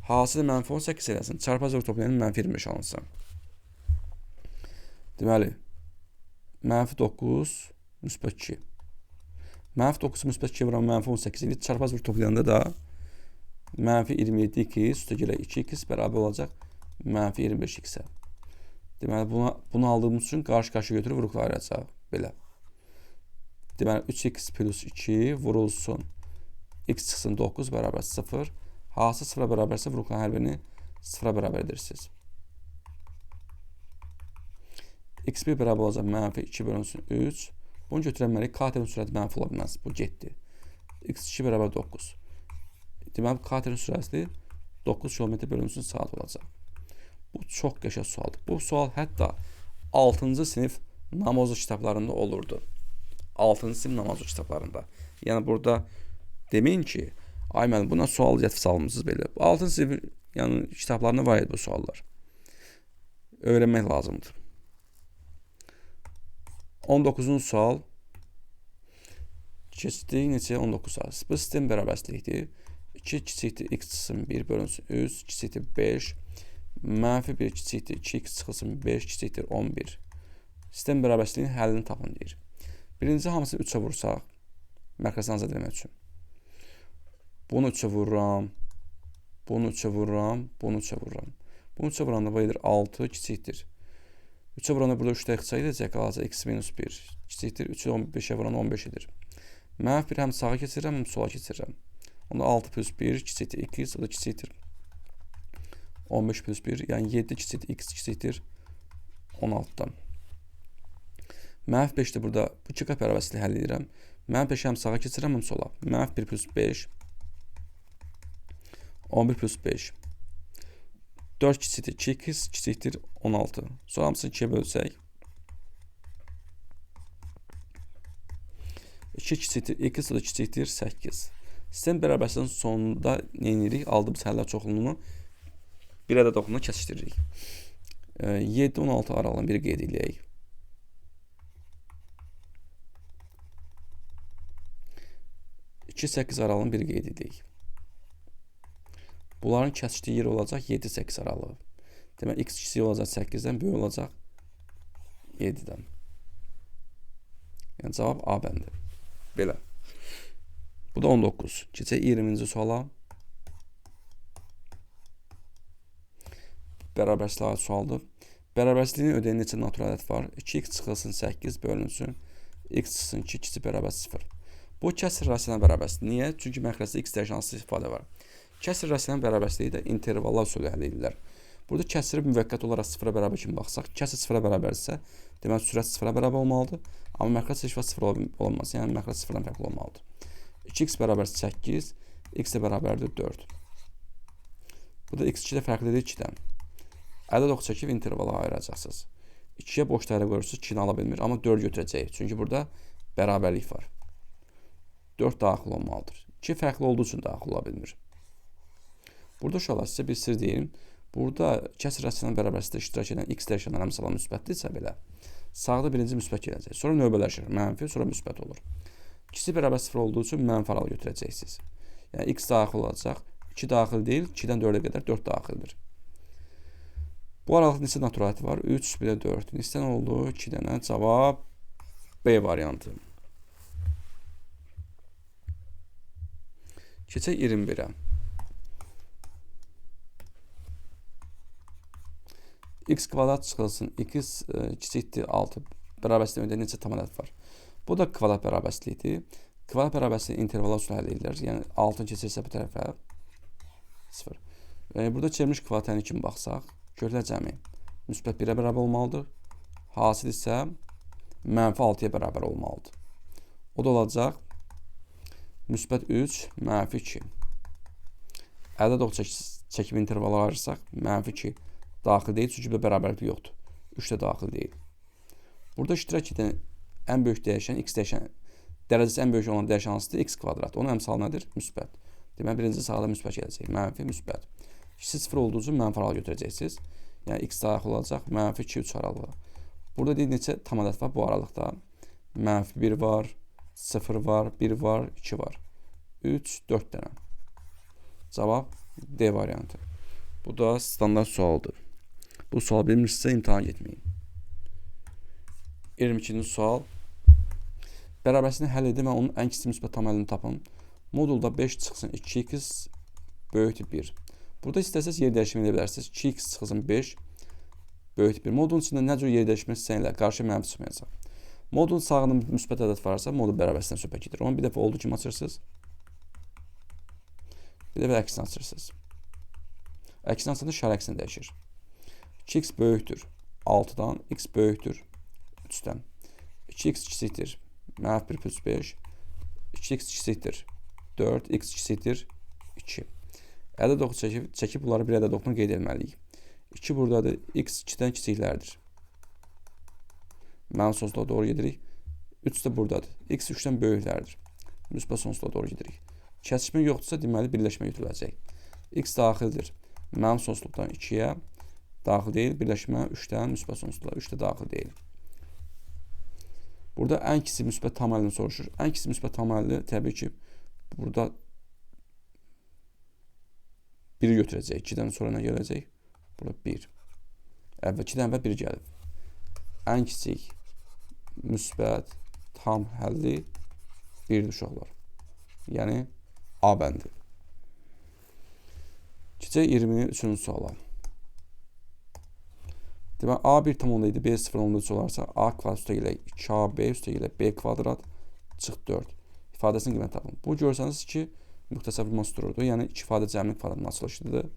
hasılı mənfi 18 eləsin, çarpaz vur toplayanın mənfi 25 alınsın. Deməli, mənfi 9 müsbət 2. Mənfi 9 müsbət 2 vuran mənfi 18 eləyir. Çarpaz vur toplayanda da mənfi 27x üstə gələk 2x bərabər olacaq mənfi 25x-ə. Deməli, bunu aldığımız üçün qarşı-qarşı götürüb vuruqla ayıracaq. Belə. Deməli, 3x plus 2 vurulsun. X çıxsın 9 bərabər 0. Hası 0-a bərabərsə vuruqların hər birini 0-a bərabər edirsiniz. X1 bərabər olacaq mənfi 2 bölünsün 3. Bunu götürənməliyik. Katerin sürəti mənfi ola bilməz. Bu getdi. X2 bərabər 9. Deməli, katerin sürəti 9 km bölünsün saat olacaq. Bu çox qəşəng sualdır. Bu sual hətta 6-cı sinif namazlı kitablarında olurdu. 6-cı sinif namazlı kitablarında. Yəni, burada deməyin ki, ay müəllim, buna sual cətv salmışsınız belə. 6-cı sinif kitablarında var idi bu suallar. Öyrənmək lazımdır. 19-cu sual. Keçdik neçəyə? 19 sual. Bu sistem bərabərsizlikdir. 2 kiçikdir x çıxsın 1 bölünsün 3, kiçikdir 5, mənfi 1 kiçikdir 2x çıxılsın 5, kiçikdir 11. Sistem bərabərsizliyinin həllini tapın deyir. Birinci hamısını 3-ə vursaq, məxrəcəni azad etmək üçün. Bunu 3-ə vururam, bunu 3-ə vururam, bunu 3-ə vururam. Bunu 3-ə vuranda bu edir 6 kiçikdir. 3-ə vuranda burada 3-də x edəcək, qalacaq x minus 1 kiçikdir. 3-ü 15-ə vuranda 15 edir. Mənfi 1 həm sağa keçirirəm, həm sola keçirirəm. Onda 6 plus 1 kiçikdir 2, o da kiçikdir 15 plus 1, yəni 7 kiçikdir x kiçikdir 16-dan. Mənfi 5-də burada bu 2 qat bərabərsizliyi həll edirəm. Mənfi 5 həm sağa keçirirəm, həm sola. Mənfi 1 plus 5 11 plus 5 4 kiçikdir 2x kiçikdir 16. Sonra hamısını 2-yə bölsək 2 kiçikdir 2, o da kiçikdir 8. Sistem bərabərsizliyin sonunda nə edirik? Aldığımız həllər çoxluğunu bir ədəd oxununa kəsişdiririk. 7-16 aralığını bir qeyd edək. 2-8 aralığını bir qeyd edək. Bunların kəsişdiyi yer olacaq 7-8 aralığı. Demək, x kiçik olacaq 8-dən, böyük olacaq 7-dən. Yəni, cavab A bəndi. Belə. Bu da 19. Keçək 20-ci suala. Bərabərsizliyə aid sualdır. Bərabərsizliyin ödəyən neçə natural ədəd var? 2x çıxılsın 8 bölünsün. X çıxsın 2 kiçik bərabər 0. Bu kəsr rasional bərabərsizlik. Niyə? Çünki məxrəcdə x dəyişən hansı ifadə var. Kəsr rasional bərabərsizliyi də intervallar üsulu həll edirlər. Burada kəsri müvəqqəti olaraq 0-a bərabər kimi baxsaq, kəsr 0-a bərabərsə, deməli sürət 0-a bərabər olmalıdır. Amma məxrəc heç vaxt 0 olmaz. Yəni məxrəc 0-dan fərqli olmalıdır. 2x bərabər 8, x də bərabərdir 4. Bu da x2 də fərqlidir 2-dən. Ədəd ox çəkib intervala ayıracaqsınız. 2-yə boş dairə qoyursunuz, 2-ni ala bilmir. Amma 4 götürəcəyik. Çünki burada bərabərlik var. 4 daxil olmalıdır. 2 fərqli olduğu üçün daxil ola bilmir. Burada uşaqlar sizə bir sir deyim. Burada kəsr rasional bərabərsizlikdə iştirak edən x dəyişənlər əmsalan müsbətdirsə belə, sağda birinci müsbət gələcək. Sonra növbələşir. Mənfi, sonra müsbət olur. İkisi bərabər 0 olduğu üçün mənfi aralı götürəcəksiniz. Yəni x daxil olacaq. 2 daxil deyil, 2-dən 4-ə qədər 4 daxildir. Bu aralıqda neçə naturaliti var? 3, bir də 4. Neçə dənə oldu? 2 dənə. Cavab B variantı. Keçək 21-ə. X kvadrat çıxılsın. X kiçikdir 6 bərabərçiliyi neçə tam ədəd var? Bu da kvadrat bərabərçiliyidir. Kvadrat bərabərçiliyi intervallar üstə həll edilir. Yəni 6-ını keçirsə bu tərəfə 0. Burada çevrilmiş kvadratına kimi baxsaq, köklər cəmi müsbət 1-ə bərabər olmalıdır. Hasil isə mənfi 6-ya bərabər olmalıdır. O da olacaq müsbət 3, mənfi 2. Ədəd ox çəkim intervalları ayırırsaq, mənfi 2 daxil deyil, çünki burada bərabərlik yoxdur. 3 də daxil deyil. Burada iştirak edən ən böyük dəyişən, x dəyişən, dərəcəsi ən böyük olan dəyişən hansıdır? X kvadrat. Onun əmsalı nədir? Müsbət. Deməli, birinci sahada müsbət gələcək. Mənfi, müsbət. İkisi 0 olduğu üçün mənfi aralı götürəcəksiniz. Yəni, x daxil olacaq, mənfi 2, 3 aralığı. Burada deyil, neçə tam ədəd var bu aralıqda? Mənfi 1 var, 0 var, 1 var, 2 var. 3, 4 dənə. Cavab D variantı. Bu da standart sualdır. Bu sual bilmirsinizsə imtihana getməyin. 22-ci sual. Bərabərsini həll edin və onun ən kiçik müsbət tam həllini tapın. Modulda 5 çıxsın 2x böyükdür 1. Burada istəsəz yer dəyişimi edə bilərsiniz. 2x çıxsın 5 böyükdür 1. Modulun içində nə cür yer dəyişmək istəyirlər? Qarşı mənfi çıxmayacaq. Modulun sağında müsbət ədəd varsa, modul bərabərsindən söhbət gedir. Onu bir dəfə olduğu kimi açırsınız. Bir dəfə əksini açırsınız. Əksini açanda şər əksini dəyişir. 2x böyükdür 6-dan, x böyükdür 3-dən. 2x kiçikdir mənfi 1 plus 5. 2x kiçikdir 4, x kiçikdir 2. Ədəd oxu çəkib bunları bir ədəd oxuna qeyd etməliyik. 2 buradadır, x 2-dən kiçiklərdir. Mənfi sonsuzluğa doğru gedirik. 3 də buradadır, x 3-dən böyüklərdir. Müsbət sonsuzluğa doğru gedirik. Kəsişmə yoxdursa, deməli birləşmə götürüləcək. X daxildir mənfi sonsuzluqdan 2-yə, daxil deyil, birləşmə 3-dən müsbət sonsuzluğa, 3 də daxil deyil. Burada ən kiçik müsbət tam həllini soruşur. Ən kiçik müsbət tam həlli təbii ki, burada 1-i götürəcək. 2-dən sonra nə gələcək? Burada 1. Əvvəl 2-dən və 1 gəlib. Ən kiçik müsbət tam həlli 1-dir uşaqlar. Yəni A bəndi. Keçək 23-cü suala. Deməli, A 1 tam 10 idi, B 0 10 olarsa, A kvadrat üstə gələ 2AB üstə gələ B kvadrat çıx 4. İfadəsinin qiymət tapın. Bu görsəniz ki, müxtəsər vurma süturudur. Yəni, 2 ifadə cəmlik kvadratının açılışıdır.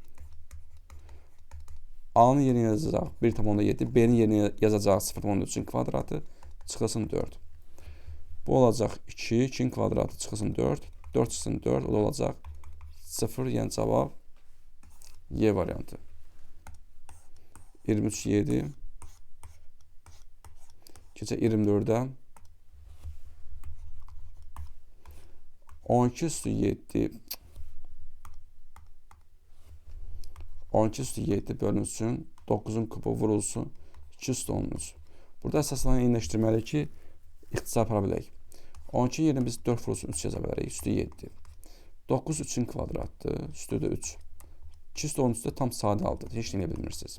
A-nın yerinə yazacaq 1 tam 7, B-nin yerinə yazacaq 0,13-ün kvadratı çıxılsın 4. Bu olacaq 2, 2-nin kvadratı çıxılsın 4, 4 çıxılsın 4, o da olacaq 0, yəni cavab Y variantı. 23, 7. Keçək 24-də. 12 üstü 7. 12 üstü 7 bölünsün. 9-un kubu vurulsun. 2 üstü 13. Burada əsaslanan eyniləşdirməli ki, ixtisar apara bilək. 12 yerinə biz 4 vurulsun 3 yaza bilərik. Üstü 7. 9 3-ün kvadratdır. Üstü də 3. 2 üstü 13-də tam sadə aldıdır. Heç nə bilmirsiniz.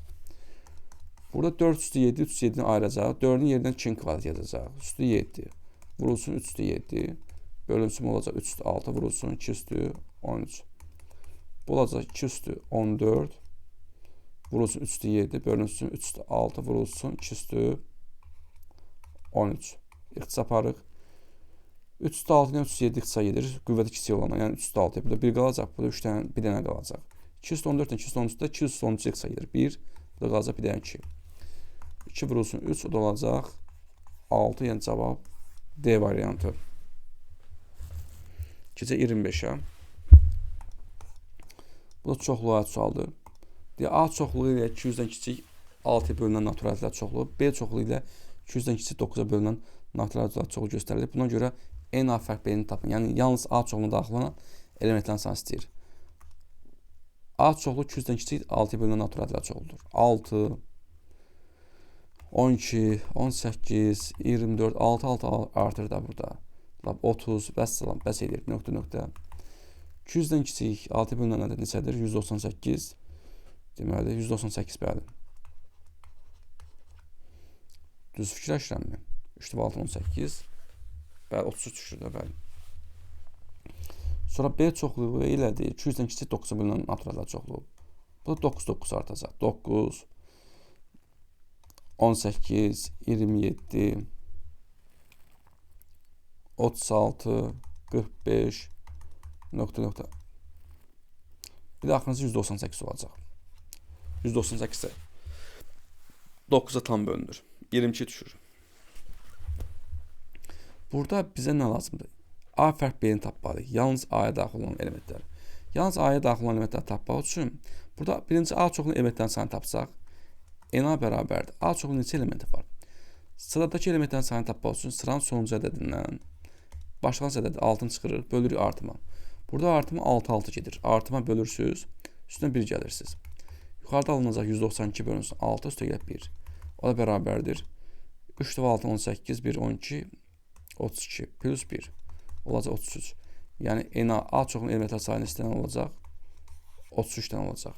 Burada 4 üstü 7, 3 7-ni ayıracaq. 4-ün yerindən 2-nin kvadrat yazacaq. Üstü 7. Vurulsun 3 üstü 7. Bölünsün olacaq 3 üstü 6. Vurulsun 2 üstü 13. Bu olacaq 2 üstü 14. Vurulsun 3 üstü 7. Bölünsün 3 üstü 6. Vurulsun 2 üstü 13. İxtisar aparıq. 3 üstü 6 ilə 3 üstü 7 ixtisar edir. Qüvvəti kiçik olana. Yəni 3 üstü 6. Burada 1 qalacaq. Burada 3 dənə, 1 dənə qalacaq. 2 üstü 14 ilə 2 üstü 13-də 2 üstü 13 ixtisar edir. 1. Burada qalacaq bir dənə 2. 2 vurulsun 3, o da olacaq 6, yəni cavab D variantı. Keçək 25-ə. Bu da çoxluğa aid sualdır. A çoxluğu ilə 200-dən kiçik 6-ya bölünən naturalilər çoxluğu, B çoxluğu ilə 200-dən kiçik 9-a bölünən naturalilər çoxluğu göstərilir. Buna görə en A fərq B-ni tapın. Yəni, yalnız A çoxluğuna daxil olan elementlərin sayını istəyir. A çoxluğu 200-dən kiçik 6-ya bölünən naturalilər çoxluğudur. 6, 12, 18, 24, 6 artır da burada. 30, bəs edir, nöqtə. 200-dən kiçik 6 bölünən ədəd neçədir? 198. Deməli, 198 bəli. Düz fikirləşirəmmi? 3/6 18. Bəli, 33 düşür də, bəli. Sonra B çoxluğu elədir. 200-dən kiçik 9-a bölünən naturallar çoxluğu. Bu da 9 artacaq. 9, 18, 27, 36, 45, nöqtə. Bir də axırıncı 198 olacaq. 198 9-a tam bölünür. 22 düşür. Burada bizə nə lazımdır? A fərq B-ni tapmalıyıq. Yalnız A-ya daxil olan elementlər. Yalnız A-ya daxil olan elementləri tapmaq üçün burada birinci A çoxlu elementlərin sayını tapsaq, N-a bərabərdir. A çoxlu neçə elementi var? Sıradakı elementlərin sayını tapmaq üçün sıranın sonuncu ədədindən başlanğıc ədədi 6-nı çıxırır, bölürük artıma. Burada artıma 6 gedir. Artıma bölürsünüz, üstünə 1 gəlirsiniz. Yuxarıda alınacaq 192 bölünsün 6, üstə gəlib 1. O da bərabərdir. 3/6 18, 1 12, 32 plus 1 olacaq 33. Yəni A çoxlu elementlər sayını istənilən olacaq 33-dən olacaq.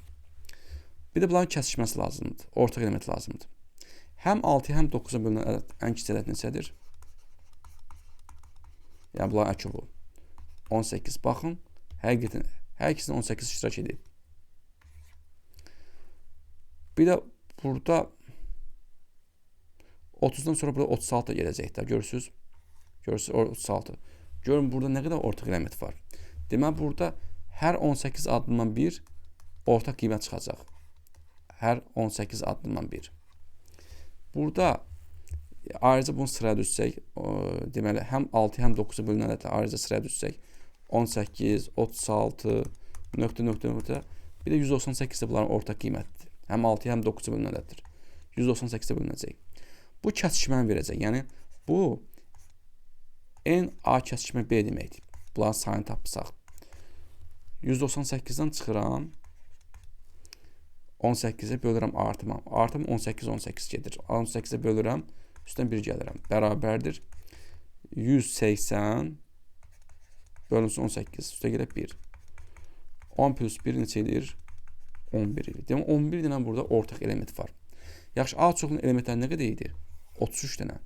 Bir də bunların kəsişməsi lazımdır. Ortaq element lazımdır. Həm 6-ya, həm 9-a bölünən ədəd ən kiçik ədəd neçədir? Yəni bunların əki bu. 18. Baxın, həqiqətən hər ikisinin 18 iştirak edib. Bir də burada 30-dan sonra burada 36 da gələcəkdir. Görürsünüz? Görürsünüz 36. Görün burada nə qədər ortaq element var. Deməli burada hər 18 addımdan bir ortaq qiymət çıxacaq. Hər 18 addımdan bir. Burada ayrıca bunu sıraya düşsək, deməli həm 6, həm 9-a bölünən ədədlər ayrıca sıraya düşsək, 18, 36, nöqtə, bir də 198 də bunların ortaq qiymətidir. Həm 6, həm 9-a bölünən ədəddir. 198-ə bölünəcək. Bu kəsişməni verəcək. Yəni bu N A kəsişmə B deməkdir. Bunların sayını tapsaq. 198-dən çıxıram. 18-ə bölürəm artıma. Artım 18 gedir. 18-ə bölürəm. Üstdən 1 gəlirəm. Bərabərdir. 180 bölünsün 18. Üstə gəlib 1. 10 plus 1 neçə edir? 11 edir. Demək 11 dənə burada ortaq element var. Yaxşı, A çoxluğunun elementləri nə qədər edir? 33 dənə.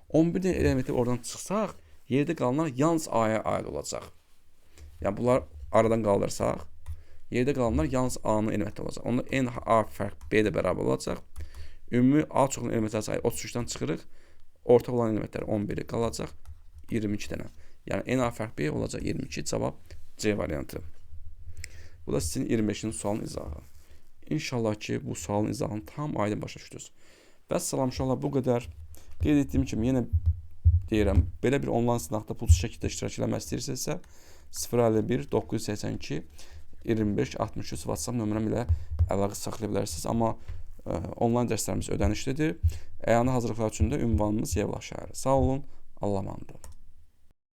11 dənə elementi oradan çıxsaq, yerdə qalanlar yalnız A-ya aid olacaq. Yəni bunlar aradan qaldırsaq, yerdə qalanlar yalnız A-nın elementi olacaq. Onda N A fərq B də bərabər olacaq. Ümumi A çoxluğunun elementləri sayı 33-dən çıxırıq. Ortaq olan elementlər 11 qalacaq 22 dənə. Yəni N A fərq B olacaq 22. Cavab C variantı. Bu da sizin 25-ci sualın izahı. İnşallah ki, bu sualın izahını tam aydın başa düşdünüz. Vəssalam, inşallah bu qədər. Qeyd etdiyim kimi yenə deyirəm, belə bir onlayn sınaqda pulsuz şəkildə iştirak etmək istəyirsinizsə 051 982 25 63 WhatsApp nömrəm ilə əlaqə saxlaya bilərsiniz. Amma onlayn dərslərimiz ödənişlidir. Əyani hazırlıqlar üçün də ünvanımız Yevlax şəhəri. Sağ olun, Allah'a emanet olun.